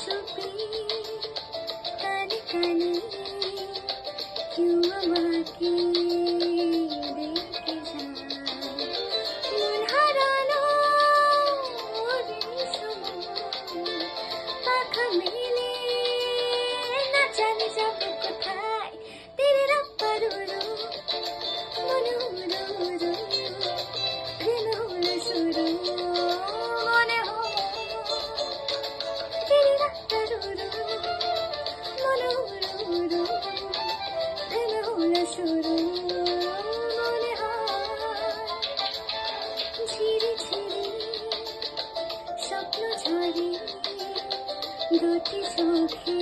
চুপি কানে কানে কেউ আমাকে দেখে যায়। মন হারানো সময় পাখা মেলে না জানি যাব কোথায়। তেরে রাপ্পা রুরু মনুরু প্রেম হলো শুরু মনে হয়। তেরে রাপ্পা রুরু মনুরু প্রেম হলো শুরু মনে হয়। ঝিরি ঝিরি স্বপ্ন ঝরে দুটি চোখে